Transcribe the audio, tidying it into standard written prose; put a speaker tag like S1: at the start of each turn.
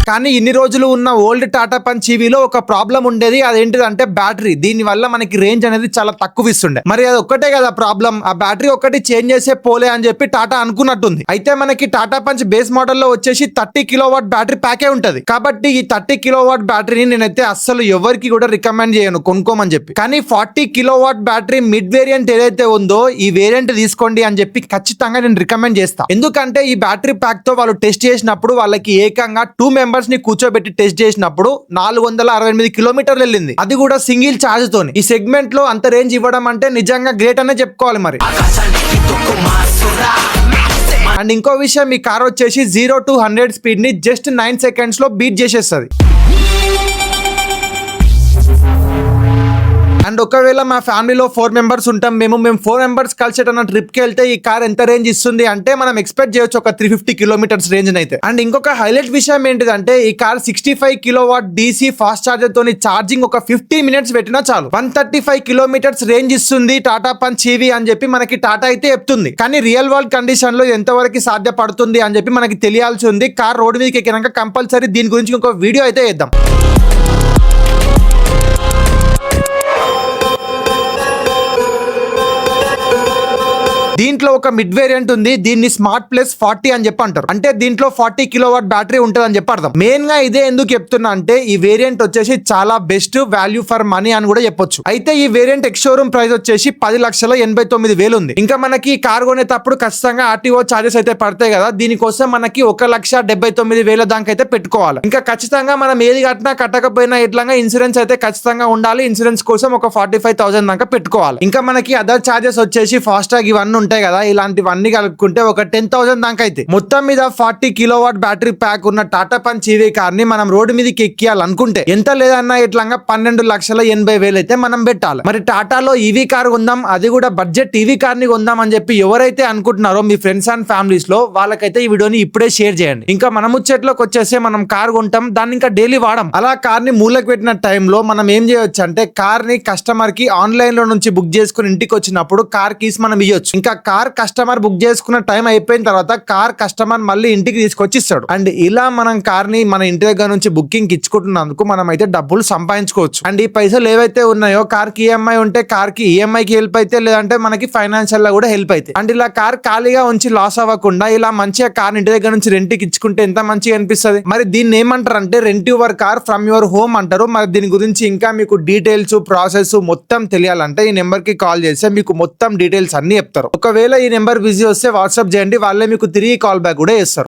S1: కానీ ఇన్ని రోజులు ఉన్న ఓల్డ్ టాటా పంచ్ ఈవీలో ఒక ప్రాబ్లం ఉండేది. అదేంటిదంటే బ్యాటరీ. దీని వల్ల మనకి రేంజ్ అనేది చాలా తక్కువ ఇస్తుండే. మరి అది ఒక్కటే కదా ప్రాబ్లం. ఆ బ్యాటరీ ఒక్కటి చేంజ్ చేసే పోలే అని చెప్పి టాటా అనుకున్నట్టుంది. అయితే మనకి టాటా పంచ్ బేస్ మోడల్ లో వచ్చేసి 30 కిలోవాట్ బ్యాటరీ ప్యాకే ఉంటది. కాబట్టి ఈ 30 కిలోవాట్ బ్యాటరీని నేనైతే అస్సలు ఎవరికి కూడా రికమెండ్ చేయను కొనుక్కోమని చెప్పి. కానీ 40 కిలోవాట్ బ్యాటరీ మిడ్ వేరియంట్ ఏదైతే ఉందో ఈ వేరియంట్ తీసుకోండి అని చెప్పి ఖచ్చితంగా నేను రికమెండ్ చేస్తా. ఎందుకంటే ఈ బ్యాటరీ ప్యాక్ తో వాళ్ళు టెస్ట్ చేసినప్పుడు వాళ్ళకి ఏకంగా 2 మెంబర్స్ ని కూర్చోబెట్టి టెస్ట్ చేసినప్పుడు 468 కిలోమీటర్లు వెళ్ళింది. అది కూడా సింగిల్ ఛార్జ్ తోని. ఈ సెగ్మెంట్ లో అంత రేంజ్ ఇవ్వడం అంటే నిజంగా గ్రేట్ అనే చెప్పుకోవాలి మరి. అండ్ ఇంకో విషయం, ఈ కార్ వచ్చేసి 0 to 100 స్పీడ్ ని జస్ట్ 9 సెకండ్స్ లో బీట్ చేసేస్తుంది. అండ్ ఒకవేళ మా ఫ్యామిలీలో 4 మెంబర్స్ ఉంటాం, మేము 4 మెంబర్స్ కలిసి ట్రిప్ కి వెళ్తే ఈ కార్ ఎంత రేంజ్ ఇస్తుంది అంటే మనం ఎక్స్పెక్ట్ చేయొచ్చు ఒక 350 కిలోమీటర్స్ రేంజ్ అయితే. అండ్ ఇంకొక హైలైట్ విషయం ఏంటిదంటే ఈ car 65 kilowatt DC fast charger తోని ఛార్జింగ్ ఒక 15 మినిట్స్ పెట్టినా చాలు 135 కిలోమీటర్స్ రేంజ్ ఇస్తుంది టాటా పంచ్ ఈవీ అని చెప్పి మనకి టాటా అయితే చెప్తుంది. కానీ రియల్ వరల్డ్ కండిషన్ లో ఎంతవరకు సాధ్యపడుతుంది అని చెప్పి మనకి తెలియాల్సి ఉంది. కార్ రోడ్ మీదకి ఎక్కినాక కంపల్సరీ దీని గురించి ఇంకో వీడియో అయితే చేద్దాం. దీంట్లో ఒక మిడ్ వేరియంట్ ఉంది. దీన్ని స్మార్ట్ ప్లస్ 40 అని చెప్పి అంటారు. అంటే దీంట్లో 40 కిలోవాట్ బ్యాటరీ ఉంటుంది అని చెప్పి అర్థం. మెయిన్ గా ఇదే ఎందుకు చెప్తున్నా అంటే ఈ వేరియంట్ వచ్చేసి చాలా బెస్ట్ వాల్యూ ఫర్ మనీ అని కూడా చెప్పొచ్చు. అయితే ఈ వేరియంట్ ఎక్స్ షోరూమ్ ప్రైస్ వచ్చేసి 10,89,000 ఉంది. ఇంకా మనకి కార్ కొనేటప్పుడు ఖచ్చితంగా RTO చార్జెస్ అయితే పడతాయి కదా. దీనికోసం మనకి 1,79,000 దాకా అయితే పెట్టుకోవాలి. ఇంకా ఖచ్చితంగా మనం ఏది కట్టినా కట్టకపోయినా ఇట్లా ఇన్సూరెన్స్ అయితే ఖచ్చితంగా ఉండాలి. ఇన్సూరెన్స్ కోసం ఒక 45,000 దాకా పెట్టుకోవాలి. ఇంకా మనకి అదర్ చార్జెస్ వచ్చేసి ఫాస్టాగ్ ఇవన్నీ ఉంటాయి కదా, ఇలాంటివన్నీ కలుపుకుంటే ఒక 10,000 దాకా అయితే. మొత్తం మీద 40 కిలోవాట్ బ్యాటరీ ప్యాక్ ఉన్న టాటా పంచ్ ఈవీ కార్ ని మనం రోడ్డు మీదకి ఎక్కియాలనుకుంటే ఎంత లేదన్నా ఇట్లా 12,80,000 అయితే మనం పెట్టాలి. మరి టాటాలో ఈవీ కార్ కొందాం, అది కూడా బడ్జెట్ ఈవీ కార్ ని కొందాం అని చెప్పి ఎవరైతే అనుకుంటున్నారో మీ ఫ్రెండ్స్ అండ్ ఫ్యామిలీస్ లో వాళ్ళకైతే ఈ వీడియోని ఇప్పుడే షేర్ చేయండి. ఇంకా మన ముచ్చట్లోకి వచ్చేసి మనం కార్ కొంటాం, దాన్ని ఇంకా డైలీ వాడం. అలా కార్ ని మూలకు పెట్టిన టైంలో మనం ఏం చేయొచ్చు అంటే కార్ ని కస్టమర్ కి ఆన్లైన్ లో నుంచి బుక్ చేసుకుని ఇంటికి వచ్చినప్పుడు కార్ కీస్ మనం ఇవ్వచ్చు. ఇంకా కార్ కస్టమర్ బుక్ చేసుకున్న టైం అయిపోయిన తర్వాత కార్ కస్టమర్ మళ్ళీ ఇంటికి తీసుకొచ్చి ఇస్తాడు. అండ్ ఇలా మనం కార్ ని మన ఇంటి దగ్గర నుంచి బుకింగ్ ఇచ్చుకుంటున్నందుకు మనం అయితే డబ్బులు సంపాదించుకోవచ్చు. అండ్ ఈ పైసలు ఏవైతే ఉన్నాయో కార్ కి ఈఎంఐ ఉంటే కార్ కి ఈఎంఐ కి హెల్ప్ అయితే, లేదంటే మనకి ఫైనాన్షియల్ గా కూడా హెల్ప్ అయితే. అండ్ ఇలా కార్ ఖాళీగా ఉంచి లాస్ అవ్వకుండా ఇలా మంచిగా కార్ ఇంటి దగ్గర నుంచి రెంట్కి ఇచ్చుకుంటే ఎంత మంచిగా అనిపిస్తుంది. మరి దీన్ని ఏమంటారు అంటే rent your car from your home అంటారు. మరి దీని గురించి ఇంకా మీకు డీటెయిల్స్ ప్రాసెస్ మొత్తం తెలియాలంటే ఈ నెంబర్ కి కాల్ చేస్తే మీకు మొత్తం డీటెయిల్స్ అన్ని చెప్తారు. ఒకవేళ ఈ నెంబర్ బిజీ వస్తే వాట్సాప్ చేయండి, వాళ్ళే మీకు తిరిగి కాల్ బ్యాక్ కూడా చేస్తారు.